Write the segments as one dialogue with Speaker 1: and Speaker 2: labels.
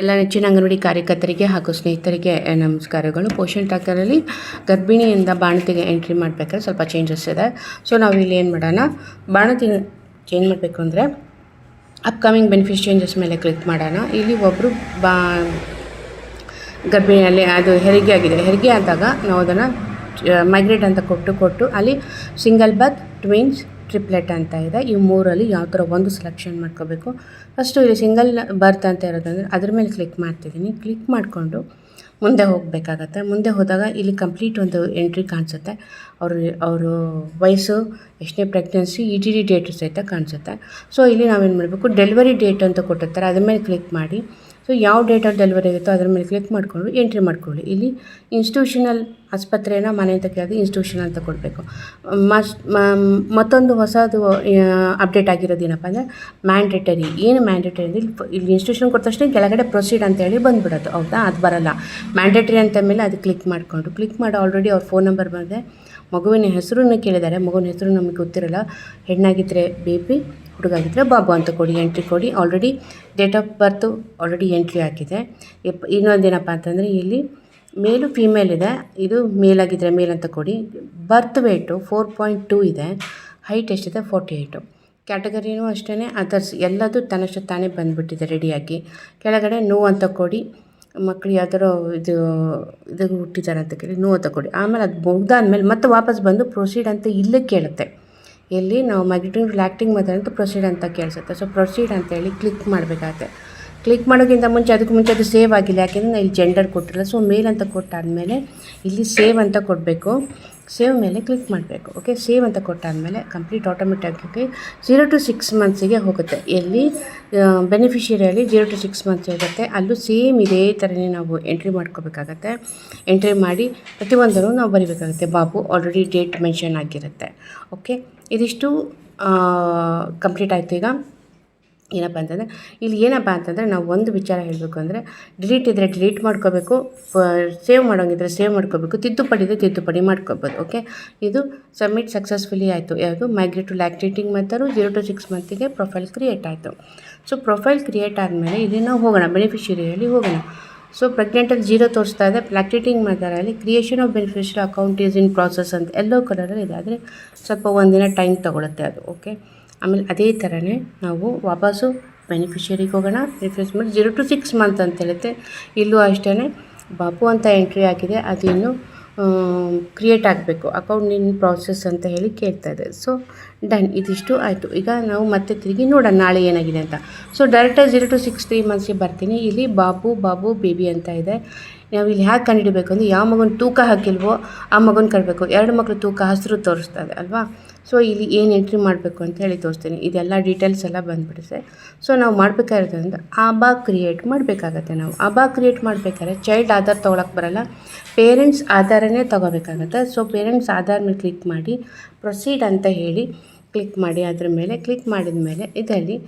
Speaker 1: ಎಲ್ಲ ನೆಚ್ಚಿನ ಅಂಗನವಾಡಿ ಕಾರ್ಯಕರ್ತರಿಗೆ ಹಾಗೂ ಸ್ನೇಹಿತರಿಗೆ ನಮಸ್ಕಾರಗಳು. ಪೋಷಣ್ ಟ್ರ್ಯಾಕರಲ್ಲಿ ಗರ್ಭಿಣಿಯಿಂದ ಬಾಣತಿಗೆ ಎಂಟ್ರಿ ಮಾಡಬೇಕಾದ್ರೆ ಸ್ವಲ್ಪ ಚೇಂಜಸ್ ಇದೆ. ಸೊ ನಾವು ಇಲ್ಲಿ ಏನು ಮಾಡೋಣ, ಬಾಣತಿ ಚೇಂಜ್ ಮಾಡಬೇಕು ಅಂದರೆ ಅಪ್ಕಮಿಂಗ್ ಬೆನಿಫಿಟ್ ಚೇಂಜಸ್ ಮೇಲೆ ಕ್ಲಿಕ್ ಮಾಡೋಣ. ಇಲ್ಲಿ ಒಬ್ಬರು ಗರ್ಭಿಣಿಯಲ್ಲಿ ಅದು ಹೆರಿಗೆ ಆಗಿದೆ. ಹೆರಿಗೆ ಆದಾಗ ನಾವು ಅದನ್ನು ಮೈಗ್ರೇಟ್ ಅಂತ ಕೊಟ್ಟು ಅಲ್ಲಿ ಸಿಂಗಲ್ ಬರ್ತ್, ಟ್ವಿನ್ಸ್, ಟ್ರಿಪ್ಲೆಟ್ ಅಂತ ಇದೆ. ಈ ಮೂರಲ್ಲಿ ಯಾವ ಥರ ಒಂದು ಸೆಲೆಕ್ಷನ್ ಮಾಡ್ಕೋಬೇಕು. ಫಸ್ಟು ಇಲ್ಲಿ ಸಿಂಗಲ್ ಬರ್ತ್ ಅಂತ ಇರೋದಂದರೆ ಅದ್ರ ಮೇಲೆ ಕ್ಲಿಕ್ ಮಾಡ್ತಿದ್ದೀನಿ. ಕ್ಲಿಕ್ ಮಾಡಿಕೊಂಡು ಮುಂದೆ ಹೋಗಬೇಕಾಗತ್ತೆ. ಮುಂದೆ ಹೋದಾಗ ಇಲ್ಲಿ ಕಂಪ್ಲೀಟ್ ಒಂದು ಎಂಟ್ರಿ ಕಾಣಿಸುತ್ತೆ. ಅವರು ವಯಸ್ಸು, ಎಷ್ಟನೇ ಪ್ರೆಗ್ನೆನ್ಸಿ, ETD ಡೇಟು ಸಹಿತ ಕಾಣಿಸುತ್ತೆ. ಸೊ ಇಲ್ಲಿ ನಾವೇನು ಮಾಡಬೇಕು, ಡೆಲಿವರಿ ಡೇಟ್ ಅಂತ ಕೊಟ್ಟಿರ್ತಾರೆ, ಅದ್ರ ಮೇಲೆ ಕ್ಲಿಕ್ ಮಾಡಿ. ಸೊ ಯಾವ ಡೇಟಲ್ಲಿ ಡೆಲಿವರಿ ಆಗುತ್ತೋ ಅದ್ರ ಮೇಲೆ ಕ್ಲಿಕ್ ಮಾಡಿಕೊಂಡು ಎಂಟ್ರಿ ಮಾಡ್ಕೊಳ್ಳಿ. ಇಲ್ಲಿ ಇನ್ಸ್ಟಿಟ್ಯೂಷನಲ್ ಆಸ್ಪತ್ರೆನ ಮನೆ ಅಂತ ಕೇಳಿದ್ರೆ ಇನ್ಸ್ಟಿಟ್ಯೂಷನ್ ಅಂತ ಕೊಡಬೇಕು. ಮತ್ತೊಂದು ಹೊಸದು ಅಪ್ಡೇಟ್ ಆಗಿರೋದೇನಪ್ಪ ಅಂದರೆ ಮ್ಯಾಂಡೇಟರಿ. ಏನು ಮ್ಯಾಂಡೇಟರಿ ಅಂದರೆ ಇಲ್ಲಿ ಇನ್ಸ್ಟಿಟ್ಯೂಷನ್ ಕೊಟ್ಟ ತಕ್ಷಣ ಕೆಳಗಡೆ ಪ್ರೊಸೀಡ್ ಅಂತೇಳಿ ಬಂದುಬಿಡೋದು. ಹೌದಾ, ಅದು ಬರೋಲ್ಲ. ಮ್ಯಾಂಡೇಟರಿ ಅಂತ ಮೇಲೆ ಅದು ಕ್ಲಿಕ್ ಮಾಡಿ ಆಲ್ರೆಡಿ ಅವ್ರ ಫೋನ್ ನಂಬರ್ ಬಂದರೆ ಮಗುವಿನ ಹೆಸರನ್ನು ಕೇಳಿದ್ದಾರೆ. ಮಗುವಿನ ಹೆಸರು ನಮಗೆ ಗೊತ್ತಿರಲ್ಲ. ಹೆಣ್ಣಾಗಿದ್ದರೆ ಬೇಬಿ, ಹುಡುಗಾಗಿದ್ದರೆ ಬಾಬು ಅಂತ ಕೊಡಿ, ಎಂಟ್ರಿ ಕೊಡಿ. Already date of birth already entry ಆಗಿದೆ. ಇನ್ನೊಂದೇನಪ್ಪ ಅಂತಂದರೆ ಇಲ್ಲಿ ಮೇಲು ಫೀಮೇಲ್ ಇದೆ. ಇದು ಮೇಲ್ ಆಗಿದ್ದರೆ ಮೇಲ್ ಅಂತ ಕೊಡಿ. ಬರ್ತ್ ವೇಟು 4.2 ಇದೆ. ಹೈಟ್ ಎಷ್ಟಿದೆ 48. ಕ್ಯಾಟಗರಿನೂ ಅಷ್ಟೇ, ಅದರ್ಸ್ ಎಲ್ಲದು ತನ್ನಷ್ಟು ತಾನೇ ಬಂದುಬಿಟ್ಟಿದೆ ರೆಡಿಯಾಗಿ. ಕೆಳಗಡೆ ನೋ ಅಂತ ಕೊಡಿ. ಮಕ್ಕಳು ಯಾವ ಥರ ಇದು ಹುಟ್ಟಿದ್ದಾರೆ ಅಂತ ಕೇಳಿ ನೋ ಅಂತ ಕೊಡಿ. ಆಮೇಲೆ ಅದು ಮುಗ್ದಾದ್ಮೇಲೆ ಮತ್ತೆ ವಾಪಸ್ ಬಂದು ಪ್ರೊಸೀಡ್ ಅಂತ ಇಲ್ಲೇ ಕೇಳುತ್ತೆ. ಎಲ್ಲಿ ನಾವು ಮೈಗ್ರೇಟಿಂಗ್ ಲ್ಯಾಕ್ಟಿಂಗ್ ಮದರ್ ಅಂತ ಪ್ರೊಸೀಡ್ ಅಂತ ಕೇಳಿಸುತ್ತೆ. ಸೊ ಪ್ರೊಸೀಡ್ ಅಂತೇಳಿ ಕ್ಲಿಕ್ ಮಾಡಬೇಕಾಗತ್ತೆ. ಕ್ಲಿಕ್ ಮಾಡೋಕ್ಕಿಂತ ಮುಂಚೆ ಅದು ಸೇವ್ ಆಗಿಲ್ಲ. ಯಾಕೆಂದರೆ ನಾನು ಇಲ್ಲಿ ಜೆಂಡರ್ ಕೊಟ್ಟಿಲ್ಲ. ಸೊ ಮೇಲ್ ಅಂತ ಕೊಟ್ಟಾದಮೇಲೆ ಇಲ್ಲಿ ಸೇವ್ ಅಂತ ಕೊಡಬೇಕು. ಸೇವ್ ಮೇಲೆ ಕ್ಲಿಕ್ ಮಾಡಬೇಕು. ಓಕೆ, ಸೇವ್ ಅಂತ ಕೊಟ್ಟಾದಮೇಲೆ ಕಂಪ್ಲೀಟ್ ಆಟೋಮೆಟಿಕ್ಕಾಗಿ 0 to 6 ಮಂತ್ಸಿಗೆ ಹೋಗುತ್ತೆ. ಎಲ್ಲಿ ಬೆನಿಫಿಷಿಯರಿಯಲ್ಲಿ 0 to 6 ಮಂತ್ಸ್ ಇರುತ್ತೆ. ಅಲ್ಲೂ ಸೇಮ್ ಇದೇ ಥರನೇ ನಾವು ಎಂಟ್ರಿ ಮಾಡ್ಕೋಬೇಕಾಗತ್ತೆ. ಎಂಟ್ರಿ ಮಾಡಿ ಪ್ರತಿಯೊಂದನ್ನು ನಾವು ಬರೀಬೇಕಾಗುತ್ತೆ. ಬಾಬು ಆಲ್ರೆಡಿ ಡೇಟ್ ಮೆನ್ಷನ್ ಆಗಿರುತ್ತೆ. ಓಕೆ, ಇದಿಷ್ಟು ಕಂಪ್ಲೀಟ್ ಆಯಿತು. ಈಗ ಏನಪ್ಪ ಅಂತಂದರೆ ನಾವು ಒಂದು ವಿಚಾರ ಹೇಳಬೇಕು ಅಂದರೆ ಡಿಲೀಟ್ ಇದ್ದರೆ ಡಿಲೀಟ್ ಮಾಡ್ಕೋಬೇಕು, ಸೇವ್ ಮಾಡೋಂಗಿದ್ರೆ ಸೇವ್ ಮಾಡ್ಕೋಬೇಕು, ತಿದ್ದುಪಡಿ ಮಾಡ್ಕೋಬೋದು. ಓಕೆ, ಇದು ಸಬ್ಮಿಟ್ ಸಕ್ಸಸ್ಫುಲಿ ಆಯಿತು. ಯಾವುದು migrate to lactating method 0 to 6 ಮಂತಿಗೆ ಪ್ರೊಫೈಲ್ ಕ್ರಿಯೇಟ್ ಆಯಿತು. ಸೊ ಪ್ರೊಫೈಲ್ ಕ್ರಿಯೇಟ್ ಆದಮೇಲೆ ಇಲ್ಲಿ ನಾವು ಹೋಗೋಣ, ಬೆನಿಫಿಷಿಯರಿಯಲ್ಲಿ ಹೋಗೋಣ. ಸೊ ಪ್ರೆಗ್ನೆಂಟಲ್ಲಿ 0 ತೋರಿಸ್ತಾ ಇದೆ. ಲ್ಯಾಕ್ಟೇಟಿಂಗ್ ಮೆಥಡಲ್ಲಿ creation of beneficiary account is in process ಅಂತ ಎಲ್ಲೋ ಕಲರಲ್ಲಿ ಇದೆ. ಆದರೆ ಸ್ವಲ್ಪ ಒಂದಿನ ಟೈಮ್ ತೊಗೊಳುತ್ತೆ ಅದು. ಓಕೆ, ಆಮೇಲೆ ಅದೇ ಥರನೇ ನಾವು ವಾಪಸ್ಸು ಬೆನಿಫಿಷರಿಗೆ ಹೋಗೋಣ. ಬೆನಿಫಿಷರಿ 0 to 6 ಮಂತ್ ಅಂತ ಹೇಳುತ್ತೆ. ಇಲ್ಲೂ ಅಷ್ಟೇ ಬಾಬು ಅಂತ ಎಂಟ್ರಿ ಆಗಿದೆ. ಅದು ಇನ್ನೂ ಕ್ರಿಯೇಟ್ ಆಗಬೇಕು. ಅಕೌಂಟ್ ಇನ್ ಪ್ರಾಸೆಸ್ ಅಂತ ಹೇಳಿ ಕೇಳ್ತಾ ಇದೆ. ಸೊ ಡನ್, ಇದಿಷ್ಟು ಆಯಿತು. ಈಗ ನಾವು ಮತ್ತೆ ತಿರುಗಿ ನೋಡೋಣ ನಾಳೆ ಏನಾಗಿದೆ ಅಂತ. ಸೊ ಡೈರೆಕ್ಟಾಗಿ 0 to 6 3 ಮಂತ್ಸ್ಗೆ ಬರ್ತೀನಿ. ಇಲ್ಲಿ ಬಾಬು ಬೇಬಿ ಅಂತ ಇದೆ. ನಾವು ಇಲ್ಲಿ ಹ್ಯಾಗೆ ಕಂಡುಹಿಡಬೇಕು ಅಂದರೆ ಯಾವ ಮಗುನ ತೂಕ ಹಾಕಿಲ್ವೋ ಆ ಮಗುನ ಕಟ್ಟಬೇಕು. 2 ಮಕ್ಕಳು ತೂಕ ಹಸಿರು ತೋರಿಸ್ತಾ ಇದೆ ಅಲ್ವಾ. ಸೊ ಇಲ್ಲಿ ಏನು ಎಂಟ್ರಿ ಮಾಡಬೇಕು ಅಂತ ಹೇಳಿ ತೋರಿಸ್ತೀನಿ. ಇದೆಲ್ಲ ಡೀಟೇಲ್ಸ್ ಎಲ್ಲ ಬಂದುಬಿಡುತ್ತೆ. ಸೊ ನಾವು ಮಾಡಬೇಕಾಗಿರೋದ್ರಿಂದ ಆಬಾ ಕ್ರಿಯೇಟ್ ಮಾಡಬೇಕಾಗತ್ತೆ. ನಾವು ಆಬಾ ಕ್ರಿಯೇಟ್ ಮಾಡಬೇಕಾದ್ರೆ ಚೈಲ್ಡ್ ಆಧಾರ್ ತೊಗೊಳಕ್ಕೆ ಬರೋಲ್ಲ, ಪೇರೆಂಟ್ಸ್ ಆಧಾರನೇ ತೊಗೋಬೇಕಾಗತ್ತೆ. ಸೊ ಪೇರೆಂಟ್ಸ್ ಆಧಾರ್ ಮೇಲೆ ಕ್ಲಿಕ್ ಮಾಡಿ ಪ್ರೊಸೀಡ್ ಅಂತ ಹೇಳಿ ಕ್ಲಿಕ್ ಮಾಡಿ. ಅದ್ರ ಮೇಲೆ ಕ್ಲಿಕ್ ಮಾಡಿದ ಮೇಲೆ ಇದರಲ್ಲಿ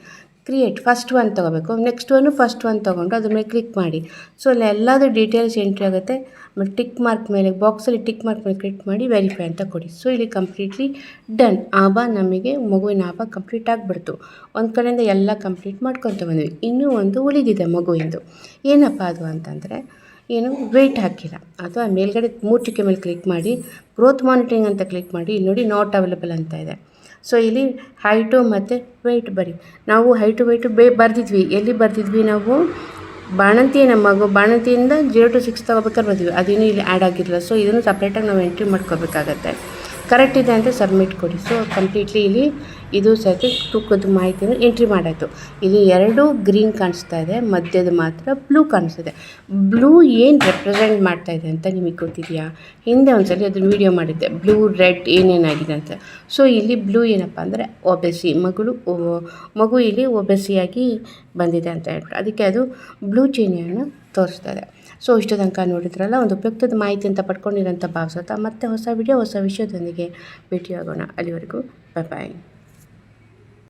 Speaker 1: ಕ್ರಿಯೇಟ್ ಫಸ್ಟ್ ಒನ್ ತೊಗೋಬೇಕು. ನೆಕ್ಸ್ಟ್ ಫಸ್ಟ್ ಒನ್ ತೊಗೊಂಡು ಅದ್ರ ಮೇಲೆ ಕ್ಲಿಕ್ ಮಾಡಿ. ಸೊ ಅಲ್ಲಿ ಎಲ್ಲದೂ ಡೀಟೇಲ್ಸ್ ಎಂಟ್ರಿ ಆಗುತ್ತೆ. ಆಮೇಲೆ ಟಿಕ್ ಮಾರ್ಕ್ ಮೇಲೆ ಬಾಕ್ಸಲ್ಲಿ ಟಿಕ್ ಮಾರ್ಕ್ ಮೇಲೆ ಕ್ಲಿಕ್ ಮಾಡಿ ವೆರಿಫೈ ಅಂತ ಕೊಡಿ. ಸೊ ಇಲ್ಲಿ ಕಂಪ್ಲೀಟ್ಲಿ ಡನ್. ಆಬಾ ನಮಗೆ ಮಗುವಿನ ಆಬಾ ಕಂಪ್ಲೀಟ್ ಆಗಿಬಿಡ್ತು. ಒಂದು ಕಡೆಯಿಂದ ಎಲ್ಲ ಕಂಪ್ಲೀಟ್ ಮಾಡ್ಕೊತ ಬಂದ್ವಿ. ಇನ್ನೂ ಒಂದು ಉಳಿದಿದೆ ಮಗುವಿಂದು. ಏನಪ್ಪ ಅದು ಅಂತಂದರೆ ವೆಯ್ಟ್ ಹಾಕಿಲ್ಲ. ಅಥವಾ ಮೇಲ್ಗಡೆ 3 ಟಿಕೆ ಮೇಲೆ ಕ್ಲಿಕ್ ಮಾಡಿ ಗ್ರೋತ್ ಮಾನಿಟರಿಂಗ್ ಅಂತ ಕ್ಲಿಕ್ ಮಾಡಿ. ಇಲ್ಲಿ ನೋಡಿ ನಾಟ್ ಅವೈಲೇಬಲ್ ಅಂತ ಇದೆ. ಸೊ ಇಲ್ಲಿ ಹೈಟು ಮತ್ತು ವೆಯ್ಟ್ ನಾವು ಹೈಟು ವೆಯ್ಟು ಬರ್ದಿದ್ವಿ. ಎಲ್ಲಿ ಬರ್ದಿದ್ವಿ ನಾವು ಬಾಣಂತಿ ನಮ್ಮ ಮಗು ಬಾಣಂತಿಯಿಂದ 0 to 6 ತೊಗೋಬೇಕಾದ್ರೆ ಬರ್ತೀವಿ. ಅದೇನು ಇಲ್ಲಿ ಆ್ಯಡ್ ಆಗಿರಲಿಲ್ಲ. ಸೊ ಇದನ್ನು ಸಪ್ರೇಟಾಗಿ ನಾವು ಎಂಟ್ರಿ ಮಾಡ್ಕೋಬೇಕಾಗತ್ತೆ. ಕರೆಕ್ಟ್ ಇದೆ ಅಂತ ಸಬ್ಮಿಟ್ ಕೊಡಿ. ಸೊ ಕಂಪ್ಲೀಟ್ಲಿ ಇಲ್ಲಿ ಇದು ಸಹಿತ ತೂಕದ ಮಾಹಿತಿಯನ್ನು ಎಂಟ್ರಿ ಮಾಡಾಯಿತು. ಇಲ್ಲಿ 2 ಗ್ರೀನ್ ಕಾಣಿಸ್ತಾ ಇದೆ, ಮಧ್ಯದ ಮಾತ್ರ ಬ್ಲೂ ಕಾಣಿಸ್ತಿದೆ. ಬ್ಲೂ ಏನು ರೆಪ್ರೆಸೆಂಟ್ ಮಾಡ್ತಾ ಇದೆ ಅಂತ ನಿಮಗೆ ಗೊತ್ತಿದೆಯಾ? ಹಿಂದೆ ಒಂದ್ಸಲಿ ಅದ್ರ ವೀಡಿಯೋ ಮಾಡಿದ್ದೆ, ಬ್ಲೂ ರೆಡ್ ಏನೇನಾಗಿದೆ ಅಂತ. ಸೊ ಇಲ್ಲಿ ಬ್ಲೂ ಏನಪ್ಪ ಅಂದರೆ ಒಬೆಸಿ, ಮಗು ಇಲ್ಲಿ ಒಬೆಸಿಯಾಗಿ ಬಂದಿದೆ ಅಂತ ಹೇಳ್ಬಿಟ್ಟು ಅದಕ್ಕೆ ಅದು ಬ್ಲೂ ಚಿಹ್ನೆಯನ್ನು ತೋರಿಸ್ತಾ ಇದೆ. ಸೊ ಇಷ್ಟು ತನಕ ನೋಡಿದ್ರಲ್ಲ, ಒಂದು ಉಪಯುಕ್ತದ ಮಾಹಿತಿ ಅಂತ ಪಡ್ಕೊಂಡಿರೋಂಥ ಭಾವಿಸುತ್ತಾ ಮತ್ತೆ ಹೊಸ ವಿಡಿಯೋ ಹೊಸ ವಿಷಯದೊಂದಿಗೆ ಭೇಟಿಯಾಗೋಣ. ಅಲ್ಲಿವರೆಗೂ ಬಾಯ್.